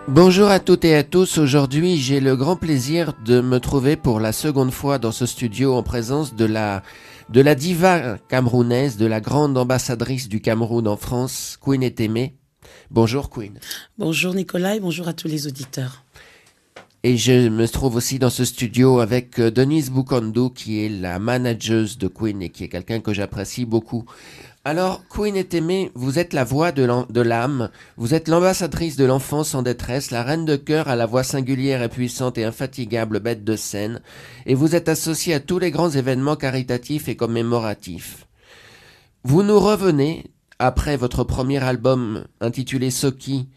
Bonjour à toutes et à tous. Aujourd'hui, j'ai le grand plaisir de me trouver pour la seconde fois dans ce studio en présence de la diva camerounaise, de la grande ambassadrice du Cameroun en France, Queen Etemeh. Bonjour Queen. Bonjour Nicolas et bonjour à tous les auditeurs. Et je me trouve aussi dans ce studio avec Denise Boukondo, qui est la manageuse de Queen et qui est quelqu'un que j'apprécie beaucoup. Alors, Queen Etemeh, vous êtes la voix de l'âme, vous êtes l'ambassadrice de l'enfance en détresse, la reine de cœur à la voix singulière et puissante et infatigable bête de scène, et vous êtes associée à tous les grands événements caritatifs et commémoratifs. Vous nous revenez, après votre premier album intitulé Soki,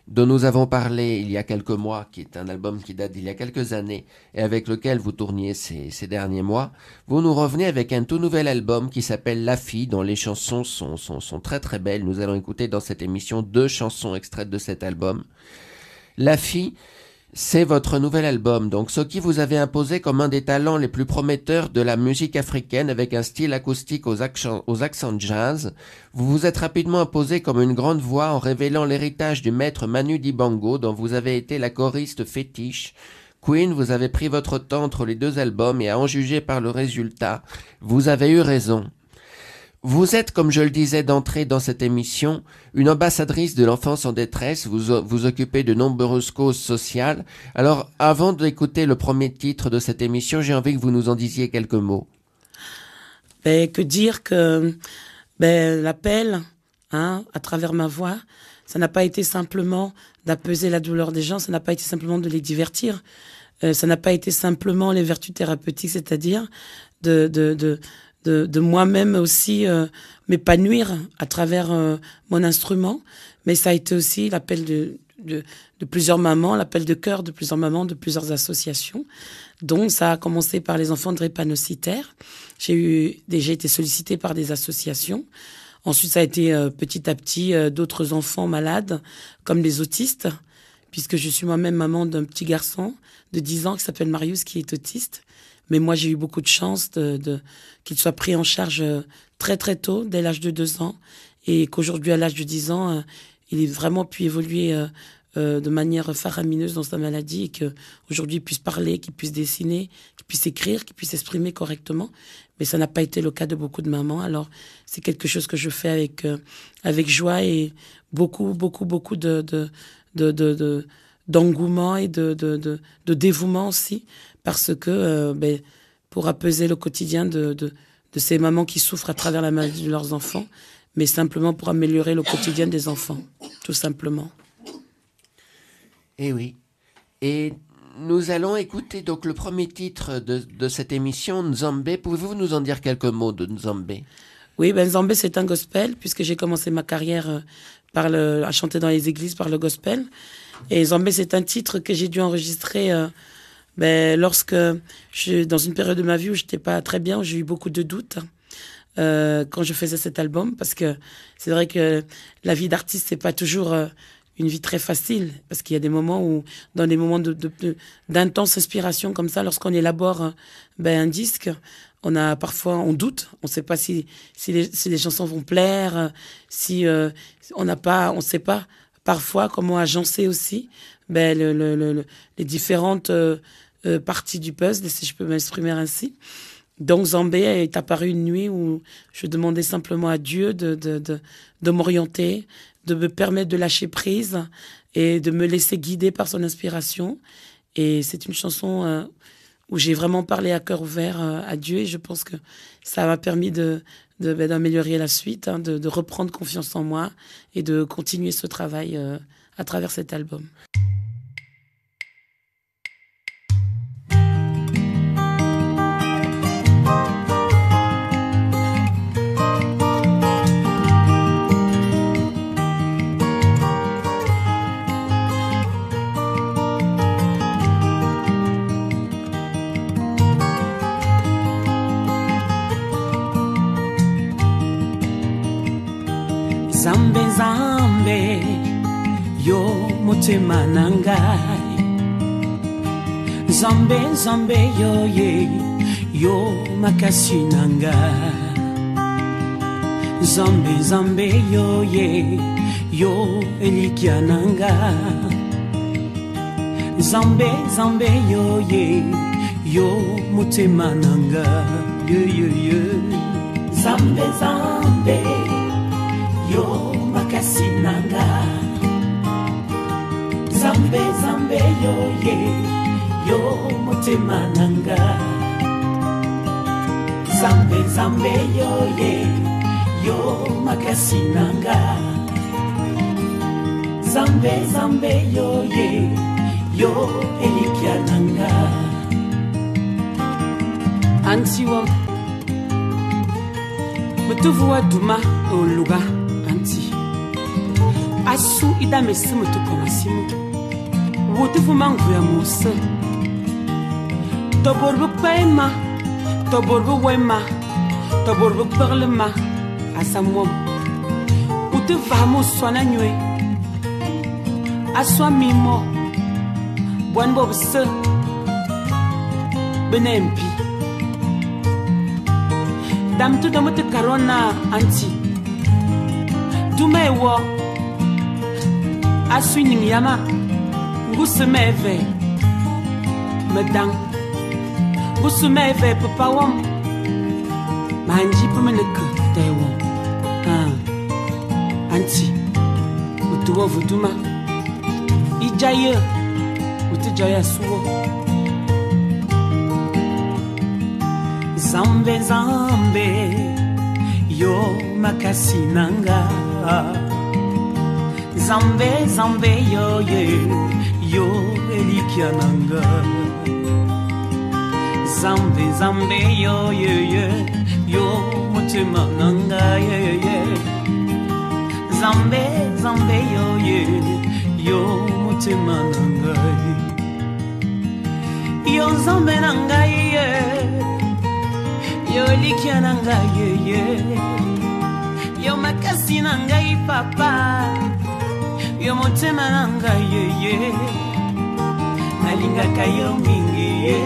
dont nous avons parlé il y a quelques mois, qui est un album qui date d'il y a quelques années et avec lequel vous tourniez ces derniers mois, vous nous revenez avec un tout nouvel album qui s'appelle La Fille, dont les chansons sont très très belles. Nous allons écouter dans cette émission 2 chansons extraites de cet album. La Fille, c'est votre nouvel album, donc ce qui vous avez imposé comme un des talents les plus prometteurs de la musique africaine avec un style acoustique aux accents jazz. Vous vous êtes rapidement imposé comme une grande voix en révélant l'héritage du maître Manu Dibango dont vous avez été la choriste fétiche. Queen, vous avez pris votre temps entre les 2 albums et à en juger par le résultat, vous avez eu raison. Vous êtes, comme je le disais d'entrée dans cette émission, une ambassadrice de l'enfance en détresse, vous occupez de nombreuses causes sociales. Alors, avant d'écouter le premier titre de cette émission, j'ai envie que vous nous en disiez quelques mots. Que dire que l'appel, à travers ma voix, ça n'a pas été simplement d'apaiser la douleur des gens, ça n'a pas été simplement de les divertir, ça n'a pas été simplement les vertus thérapeutiques, c'est-à-dire de moi-même aussi m'épanouir à travers mon instrument, mais ça a été aussi l'appel de plusieurs mamans, l'appel de cœur de plusieurs mamans, de plusieurs associations. Donc ça a commencé par les enfants drépanocytaires. J'ai été sollicitée par des associations. Ensuite, ça a été petit à petit d'autres enfants malades, comme les autistes, puisque je suis moi-même maman d'un petit garçon de 10 ans qui s'appelle Marius, qui est autiste. Mais moi, j'ai eu beaucoup de chance qu'il soit pris en charge très très tôt, dès l'âge de 2 ans, et qu'aujourd'hui, à l'âge de 10 ans, il ait vraiment pu évoluer de manière faramineuse dans sa maladie, et qu'aujourd'hui, il puisse parler, qu'il puisse dessiner, qu'il puisse écrire, qu'il puisse s'exprimer correctement. Mais ça n'a pas été le cas de beaucoup de mamans. Alors, c'est quelque chose que je fais avec joie et beaucoup d'engouement et de dévouement aussi, parce que pour apaiser le quotidien de ces mamans qui souffrent à travers la maladie de leurs enfants, mais simplement pour améliorer le quotidien des enfants, tout simplement. Eh oui. Et nous allons écouter donc le premier titre de cette émission, Nzambe. Pouvez-vous nous en dire quelques mots de Nzambe ? Oui, Nzambe, c'est un gospel, puisque j'ai commencé ma carrière à chanter dans les églises par le gospel. Et Nzambe, c'est un titre que j'ai dû enregistrer lorsque dans une période de ma vie où j'étais pas très bien, où j'ai eu beaucoup de doutes quand je faisais cet album, parce que c'est vrai que la vie d'artiste, c'est pas toujours une vie très facile, parce qu'il y a des moments où, dans des moments d'intense inspiration comme ça, lorsqu'on élabore un disque, on doute, on sait pas si les chansons vont plaire, on sait pas parfois comment agencer aussi les différentes parties du puzzle, si je peux m'exprimer ainsi. Donc Zambé est apparu une nuit où je demandais simplement à Dieu de m'orienter, de me permettre de lâcher prise et de me laisser guider par son inspiration. Et c'est une chanson où j'ai vraiment parlé à cœur ouvert à Dieu, et je pense que ça m'a permis d'améliorer la suite, de reprendre confiance en moi et de continuer ce travail à travers cet album. Nzambe Nzambe yo motema na ngai, Nzambe Nzambe yo ye yo makasi na ngai, Nzambe Nzambe yo ye yo elikia na ngai, Zambe, zambe, yo, ye, yo, motema nanga, ye, ye, ye. Zambe, zambe, yo, makasi nanga. Zambe, zambe, yo, ye, yo, motema nanga. Zambe, zambe, yo, ye, yo, makasi nanga. Zambe, zambe, yo, ye, yo, elikia nanga. Antiwa Mutuvuwa duma oluga anti Asu ida mesi mutu komasimu Wutufu mangu ya musa Toborbu paima Toborbu wema Toborbu parlema Asamwom Utuvamu swana nywe Aswa mimo Bwan bob se Benempi Dam tu damu te karona anti Dume ewo Aswi ning yama Nguse meve Medang Nguse meve papa wam Manji pumeneke tewo Anti Utuwa vuduma Ijaye Utijaya suwo Zambe, zambe, yo makasi nanga. Zambe, zambe, yo ye, yo elikia nanga. Zambe, zambe, yo ye, yo motema nanga ye ye. Zambe, zambe, yo ye, yo motema nanga. Yo zambe nanga ye. Yo likia nanga ye ye. Yo makasi nanga i papa. Yo motema nanga ye ye. Nalinga kayo mingi ye.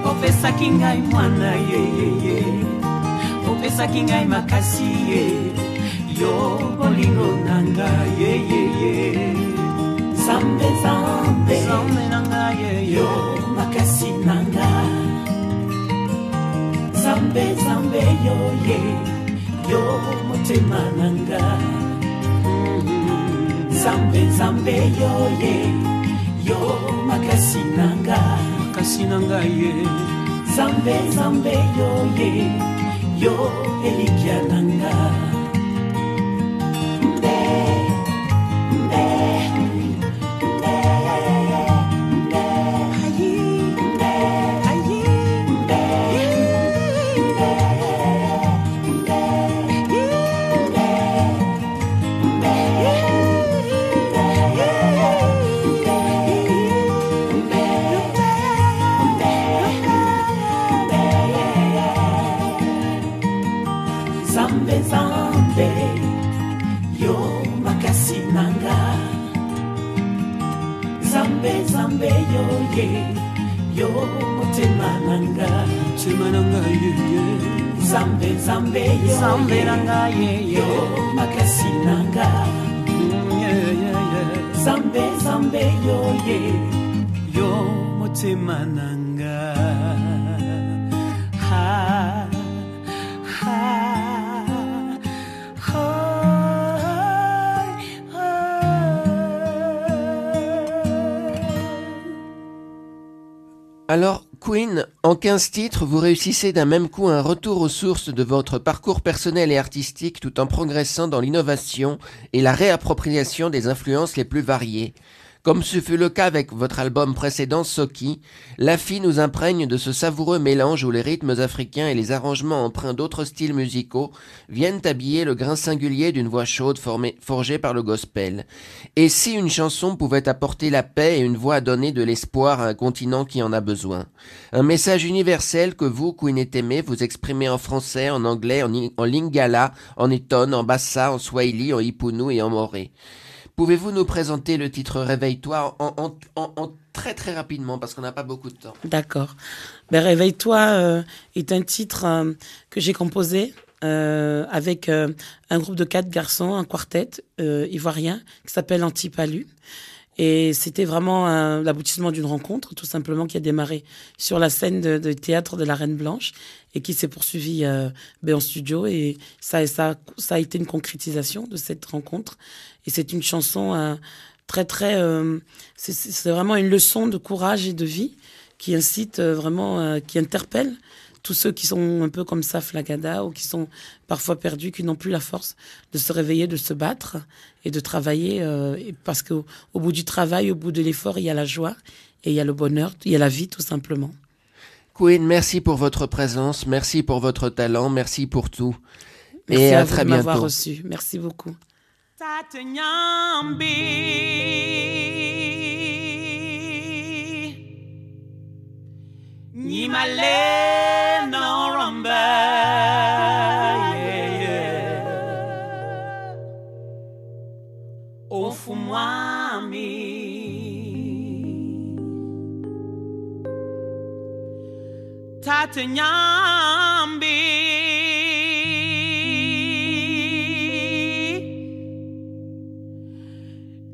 Opesa kingai mwana ye ye ye. Opesa kingai makasi ye. Yo bolingo nanga ye ye ye. Zambe zambe. Zambe nanga ye ye. Yo makasi nanga. Zambe, zambe, yo, ye, yo, motema nanga. Zambe, zambe, yo, ye, yo, makasi nanga. Makasi nanga, ye. Zambe, zambe, yo, ye, yo, elikia nanga. Mbe, mbe, mbe, mbe, ayi, mbe, ayi, mbe. Zambe, zambe, yo makasi nanga. Zambe, zambe, yo ye, yo motema nanga. Motema nanga ye ye. Zambe, zambe, yo zambe nanga ye ye. Yo makasi nanga. Yeah yeah yeah. Zambe, zambe, yo ye, yo motema nanga. Ha. Alors, Queen, en 15 titres, vous réussissez d'un même coup un retour aux sources de votre parcours personnel et artistique tout en progressant dans l'innovation et la réappropriation des influences les plus variées. Comme ce fut le cas avec votre album précédent, Soki, Laffy nous imprègne de ce savoureux mélange où les rythmes africains et les arrangements empreints d'autres styles musicaux viennent habiller le grain singulier d'une voix chaude forgée par le gospel. Et si une chanson pouvait apporter la paix et une voix donner de l'espoir à un continent qui en a besoin? Un message universel que vous, Queen Eteme, vous exprimez en français, en anglais, en lingala, en eton, en bassa, en swahili, en ipunu et en moré. Pouvez-vous nous présenter le titre Réveille-toi en très très rapidement parce qu'on n'a pas beaucoup de temps? D'accord. Ben, Réveille-toi est un titre que j'ai composé avec un groupe de 4 garçons, un quartet ivoirien qui s'appelle Antipalu. Et c'était vraiment l'aboutissement d'une rencontre, tout simplement, qui a démarré sur la scène de théâtre de la Reine Blanche et qui s'est poursuivie en studio. Et ça a été une concrétisation de cette rencontre. Et c'est une chanson c'est vraiment une leçon de courage et de vie qui incite vraiment, qui interpelle tous ceux qui sont un peu comme ça, Flagada, ou qui sont parfois perdus, qui n'ont plus la force de se réveiller, de se battre et de travailler. Parce qu'au bout du travail, au bout de l'effort, il y a la joie et il y a le bonheur, il y a la vie tout simplement. Queen, merci pour votre présence, merci pour votre talent, merci pour tout. Merci et à à vous très de bientôt. m'avoir reçu. Merci beaucoup. Ni male no rumba, yeah, yeah. Ofumwami Tata Nyambi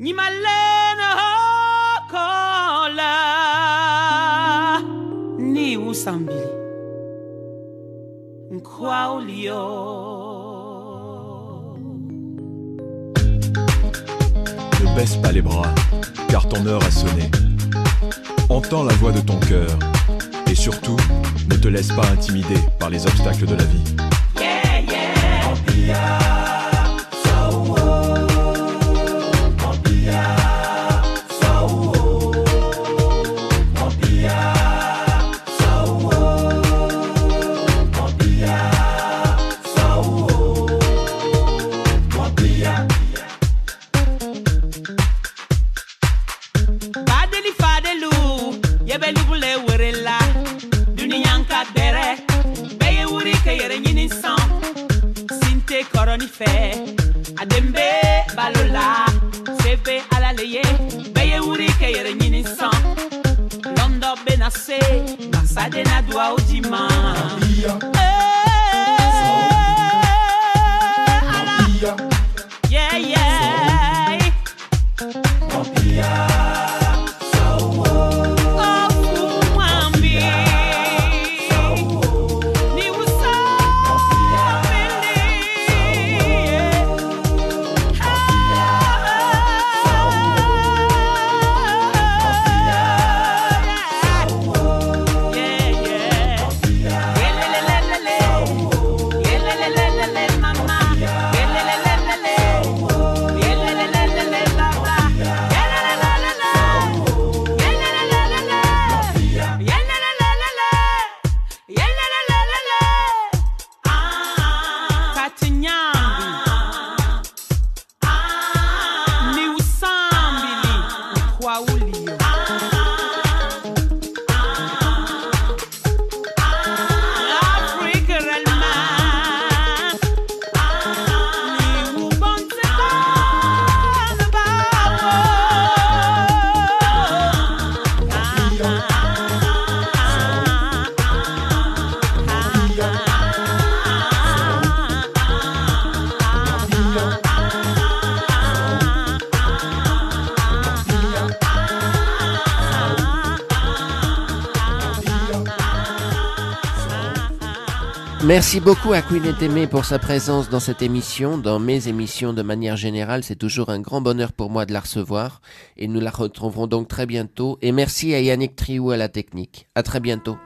Ni male no kola Ni usambili Nkwaulio Ne baisse pas les bras, car ton heure a sonné. Entends la voix de ton cœur. Et surtout, ne te laisse pas intimider par les obstacles de la vie. Yeah, yeah. Badeli fadelu, yebelu bule werela. Duniyanka bere, beye wuri ke yere nyini san. Sinte koroni fe, adembe balola. Sebe alaleye, beye wuri ke yere nyini san. Londo benase, masade na dua ojima. Yeah, yeah. Merci beaucoup à Queen Etemé pour sa présence dans cette émission, dans mes émissions de manière générale. C'est toujours un grand bonheur pour moi de la recevoir et nous la retrouverons donc très bientôt. Et merci à Yannick Triou à la technique. À très bientôt.